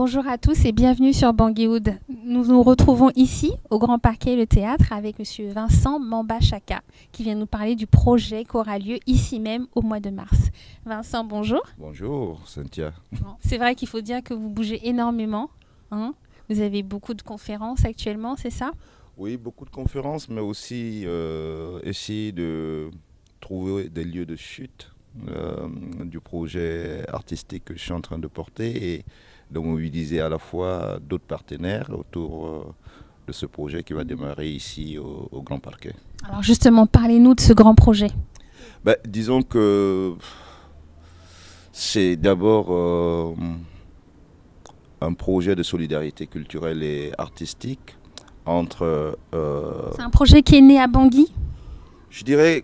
Bonjour à tous et bienvenue sur Bangui-Wood. Nous nous retrouvons ici, au Grand Parquet Le Théâtre, avec M. Vincent Mamba-Chaka, qui vient nous parler du projet qui aura lieu ici même au mois de mars. Vincent, bonjour. Bonjour, Cynthia. Bon, c'est vrai qu'il faut dire que vous bougez énormément. Hein, vous avez beaucoup de conférences actuellement, c'est ça? Oui, beaucoup de conférences, mais aussi essayer de trouver des lieux de chute du projet artistique que je suis en train de porter et de mobiliser à la fois d'autres partenaires autour de ce projet qui va démarrer ici au Grand Parquet. Alors justement, parlez-nous de ce grand projet. Disons que c'est d'abord un projet de solidarité culturelle et artistique entre... C'est un projet qui est né à Bangui? Je dirais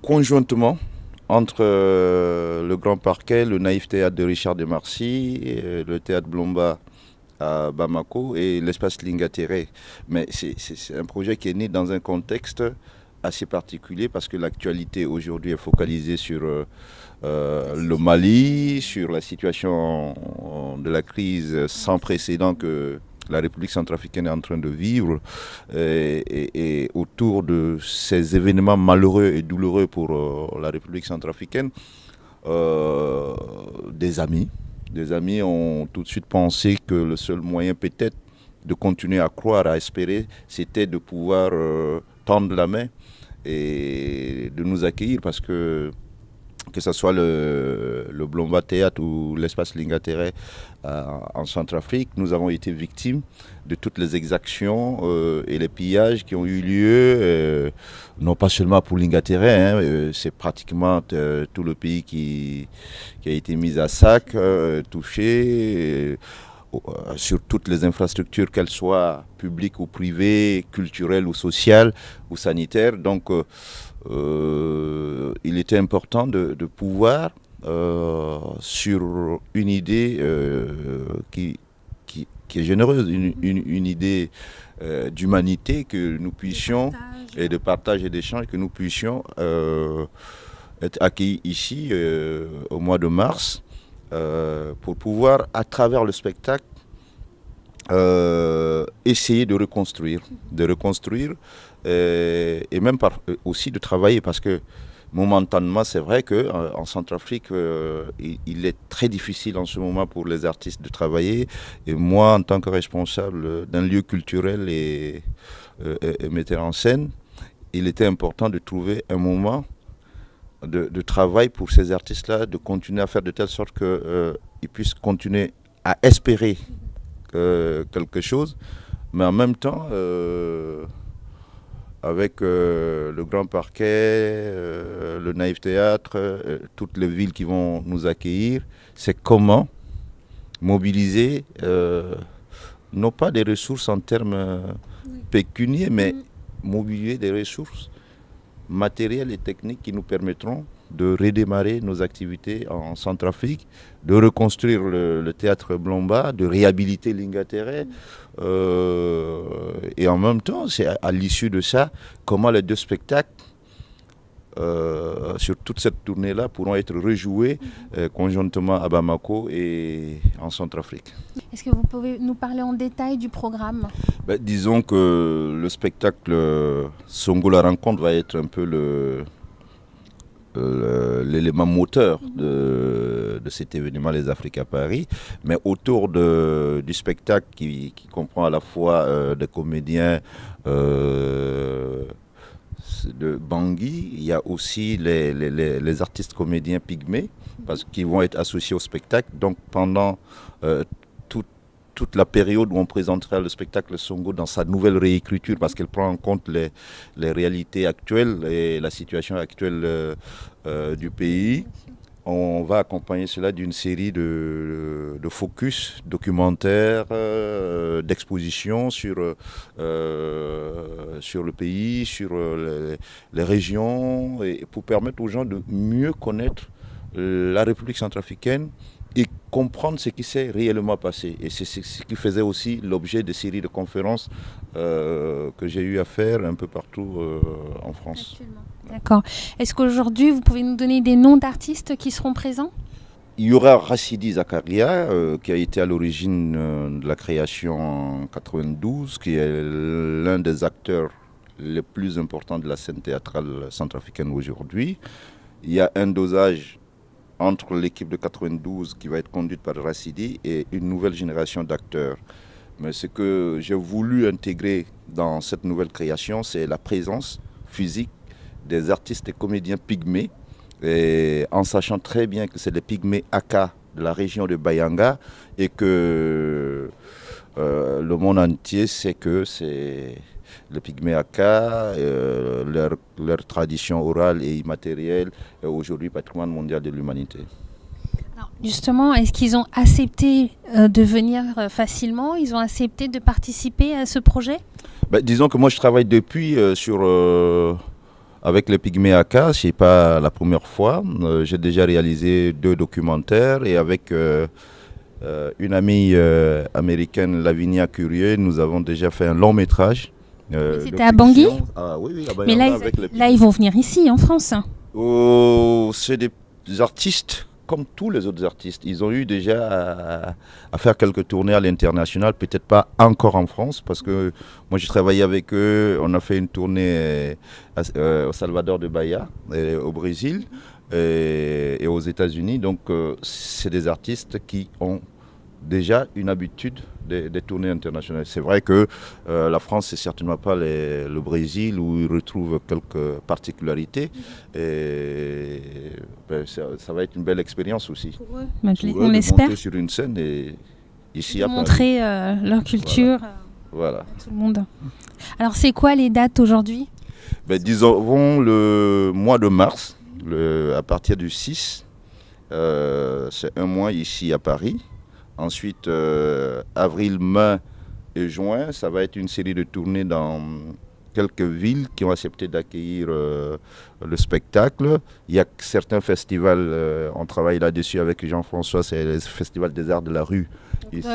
conjointement entre le Grand Parquet, le Naïf Théâtre de Richard Demarcy, le Théâtre Blomba à Bamako et l'espace Lingatere. Mais c'est un projet qui est né dans un contexte assez particulier parce que l'actualité aujourd'hui est focalisée sur le Mali, sur la situation de la crise sans précédent que la République centrafricaine est en train de vivre et autour de ces événements malheureux et douloureux pour la République centrafricaine, des amis ont tout de suite pensé que le seul moyen peut-être de continuer à croire, à espérer, c'était de pouvoir tendre la main et de nous accueillir parce que ce soit le Blomba Théâtre ou l'espace Lingatere en Centrafrique, nous avons été victimes de toutes les exactions et les pillages qui ont eu lieu, non pas seulement pour Lingatere, c'est pratiquement tout le pays qui a été mis à sac, touché, sur toutes les infrastructures, qu'elles soient publiques ou privées, culturelles ou sociales ou sanitaires. Donc, il était important de pouvoir, sur une idée qui est généreuse, une idée d'humanité, que nous puissions, et de partage et d'échange, que nous puissions être accueillis ici au mois de mars pour pouvoir, à travers le spectacle, essayer de reconstruire et même aussi de travailler parce que momentanément c'est vrai qu'en Centrafrique il est très difficile en ce moment pour les artistes de travailler et moi en tant que responsable d'un lieu culturel et metteur en scène, il était important de trouver un moment de travail pour ces artistes-là, de continuer à faire de telle sorte qu'ils puissent continuer à espérer quelque chose, mais en même temps avec le Grand Parquet, le Naïf Théâtre, toutes les villes qui vont nous accueillir, c'est comment mobiliser non pas des ressources en termes pécuniaires, mais mobiliser des ressources matérielles et techniques qui nous permettront de redémarrer nos activités en Centrafrique, de reconstruire le théâtre Blomba, de réhabiliter Lingatere. Et en même temps, c'est à l'issue de ça, comment les deux spectacles sur toute cette tournée-là pourront être rejoués conjointement à Bamako et en Centrafrique. Est-ce que vous pouvez nous parler en détail du programme? Disons que le spectacle Songo la rencontre va être un peu l'élément moteur de cet événement Les Afriques à Paris, mais autour du spectacle qui comprend à la fois des comédiens de Bangui, il y a aussi les artistes comédiens pygmées qui vont être associés au spectacle. Donc pendant toute la période où on présentera le spectacle Songo dans sa nouvelle réécriture, parce qu'elle prend en compte les réalités actuelles et la situation actuelle du pays, on va accompagner cela d'une série de focus documentaires, d'expositions sur le pays, sur les régions, et pour permettre aux gens de mieux connaître la République centrafricaine et comprendre ce qui s'est réellement passé. Et c'est ce qui faisait aussi l'objet de séries de conférences que j'ai eu à faire un peu partout en France. D'accord. Est-ce qu'aujourd'hui, vous pouvez nous donner des noms d'artistes qui seront présents? il y aura Racidi Zakaria, qui a été à l'origine de la création en 92, qui est l'un des acteurs les plus importants de la scène théâtrale centrafricaine aujourd'hui. Il y a un dosage entre l'équipe de 92 qui va être conduite par Racidi et une nouvelle génération d'acteurs. Mais ce que j'ai voulu intégrer dans cette nouvelle création, c'est la présence physique des artistes et comédiens pygmées, et en sachant très bien que c'est des pygmées Aka de la région de Bayanga et que le monde entier sait que c'est les pygmées Aka, leur tradition orale et immatérielle est aujourd'hui patrimoine mondial de l'humanité. Justement, est-ce qu'ils ont accepté de venir facilement? Ils ont accepté de participer à ce projet? Disons que moi je travaille depuis avec les pygmées Aka. Ce n'est pas la première fois. J'ai déjà réalisé 2 documentaires et avec une amie américaine, Lavinia Curieux, nous avons déjà fait un long métrage. C'était à Bangui? Oui, à Bayanga. Mais là, ils vont venir ici, en France. C'est des artistes comme tous les autres artistes. Ils ont eu déjà à faire quelques tournées à l'international, peut-être pas encore en France, parce que moi j'ai travaillé avec eux, on a fait une tournée au Salvador de Bahia, au Brésil et aux États-Unis. Donc c'est des artistes qui ont déjà une habitude des tournées internationales. C'est vrai que la France, c'est certainement pas le Brésil où ils retrouvent quelques particularités. Et ça va être une belle expérience aussi. Pour eux, on l'espère. Monter sur une scène et ici à Paris. Montrer leur culture voilà. à tout le monde. Alors, c'est quoi les dates aujourd'hui? Disons le mois de mars, à partir du 6, c'est un mois ici à Paris. Ensuite, avril, mai et juin, ça va être une série de tournées dans quelques villes qui ont accepté d'accueillir le spectacle. Il y a certains festivals, on travaille là-dessus avec Jean-François, c'est le Festival des Arts de la Rue.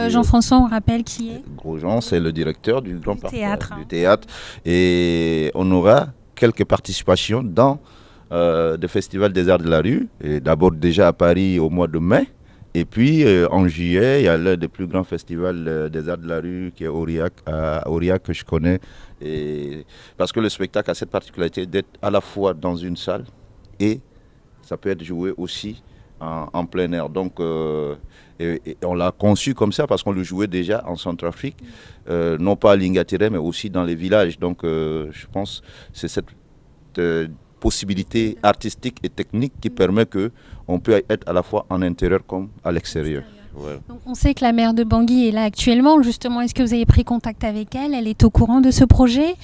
Jean-François, on rappelle qui est? Grosjean, c'est le directeur du Grand Parc du théâtre. Et on aura quelques participations dans des festivals des Arts de la Rue. Et d'abord déjà à Paris au mois de mai. Et puis en juillet, il y a l'un des plus grands festivals des Arts de la Rue qui est Aurillac, que je connais. Et parce que le spectacle a cette particularité d'être à la fois dans une salle et ça peut être joué aussi en plein air. Donc et on l'a conçu comme ça parce qu'on le jouait déjà en Centrafrique, non pas à Lingatere mais aussi dans les villages. Donc je pense que c'est cette possibilité artistique et technique qui permet qu'on peut être à la fois en intérieur comme à l'extérieur. Ouais. Donc on sait que la maire de Bangui est là actuellement. Justement, est-ce que vous avez pris contact avec elle? Elle est au courant de ce projet?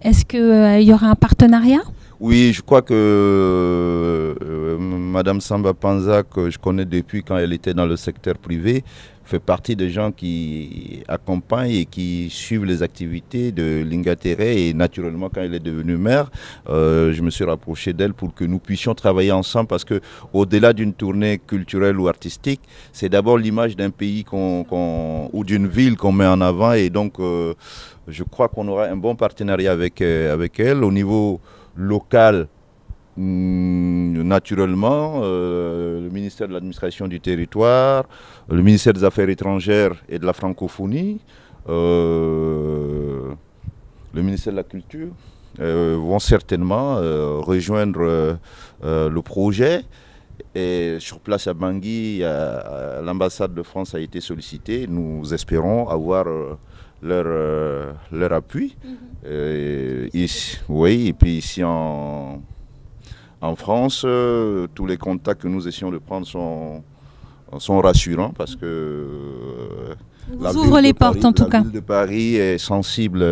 Est-ce qu'il y aura un partenariat? Oui, je crois que Madame Samba Panza, que je connais depuis quand elle était dans le secteur privé, fait partie des gens qui accompagnent et qui suivent les activités de Lingatere. Et naturellement, quand elle est devenue maire, je me suis rapproché d'elle pour que nous puissions travailler ensemble parce que au-delà d'une tournée culturelle ou artistique, c'est d'abord l'image d'un pays ou d'une ville qu'on met en avant. Et donc, je crois qu'on aura un bon partenariat avec elle. Au niveau local, naturellement, le ministère de l'administration du territoire, le ministère des Affaires étrangères et de la francophonie, le ministère de la Culture vont certainement rejoindre le projet. Et sur place à Bangui, l'ambassade de France a été sollicitée. Nous espérons avoir leur appui. Et puis ici en France, tous les contacts que nous essayons de prendre sont rassurants parce que la ville de Paris est sensible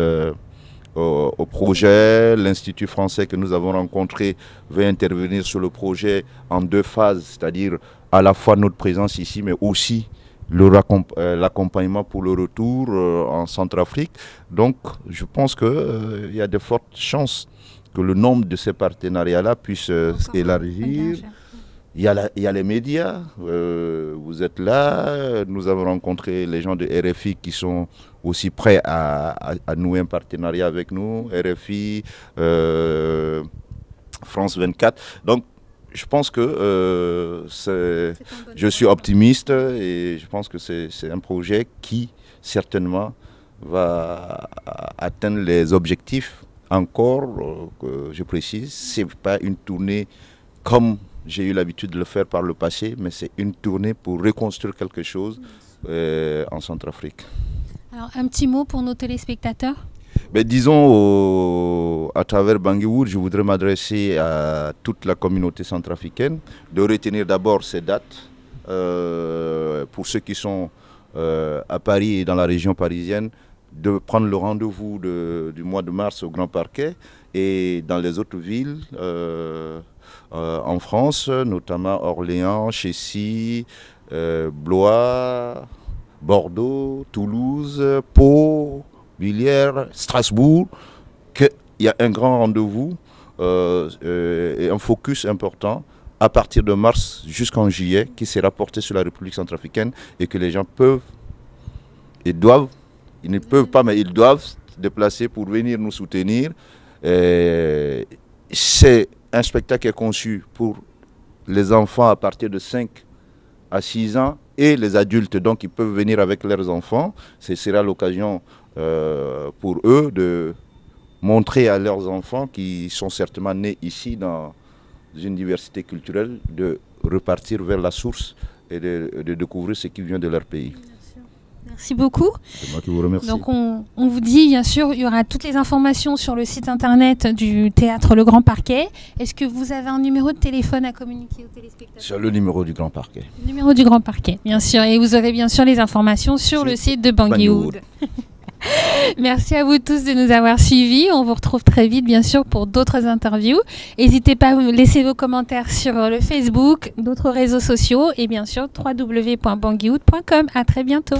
au projet. L'Institut français que nous avons rencontré veut intervenir sur le projet en 2 phases, c'est-à-dire à la fois notre présence ici, mais aussi l'accompagnement pour le retour en Centrafrique. Donc, je pense qu'il y a de fortes chances que le nombre de ces partenariats-là puisse s'élargir. Il y a les médias, vous êtes là, nous avons rencontré les gens de RFI qui sont aussi prêts à nouer un partenariat avec nous, RFI, France 24. Donc, je pense que je suis optimiste et je pense que c'est un projet qui certainement va atteindre les objectifs. Encore, que je précise, ce n'est pas une tournée comme j'ai eu l'habitude de le faire par le passé, mais c'est une tournée pour reconstruire quelque chose en Centrafrique. Alors, un petit mot pour nos téléspectateurs. Mais disons, à travers Bangui-Wood, je voudrais m'adresser à toute la communauté centrafricaine, de retenir d'abord ces dates. Pour ceux qui sont à Paris et dans la région parisienne, de prendre le rendez-vous du mois de mars au Grand Parquet, et dans les autres villes en France, notamment Orléans, Chessy, Blois, Bordeaux, Toulouse, Pau, Villiers, Strasbourg, qu'il y a un grand rendez-vous et un focus important à partir de mars jusqu'en juillet qui sera porté sur la République centrafricaine et que les gens peuvent et doivent, ils ne peuvent pas mais ils doivent se déplacer pour venir nous soutenir. C'est un spectacle qui est conçu pour les enfants à partir de 5 à 6 ans et les adultes, donc ils peuvent venir avec leurs enfants. Ce sera l'occasion pour eux de montrer à leurs enfants qui sont certainement nés ici dans une diversité culturelle de repartir vers la source et de découvrir ce qui vient de leur pays. Merci beaucoup. C'est moi qui vous remercie. Donc on vous dit, bien sûr, il y aura toutes les informations sur le site internet du théâtre Le Grand Parquet. Est-ce que vous avez un numéro de téléphone à communiquer aux téléspectateurs? Sur le numéro du Grand Parquet. Le numéro du Grand Parquet, bien sûr. Et vous aurez bien sûr les informations sur le site de Bangui-Wood. Merci à vous tous de nous avoir suivis. On vous retrouve très vite, bien sûr, pour d'autres interviews. N'hésitez pas à laisser vos commentaires sur le Facebook, d'autres réseaux sociaux et bien sûr www.bangui-wood.com. À très bientôt.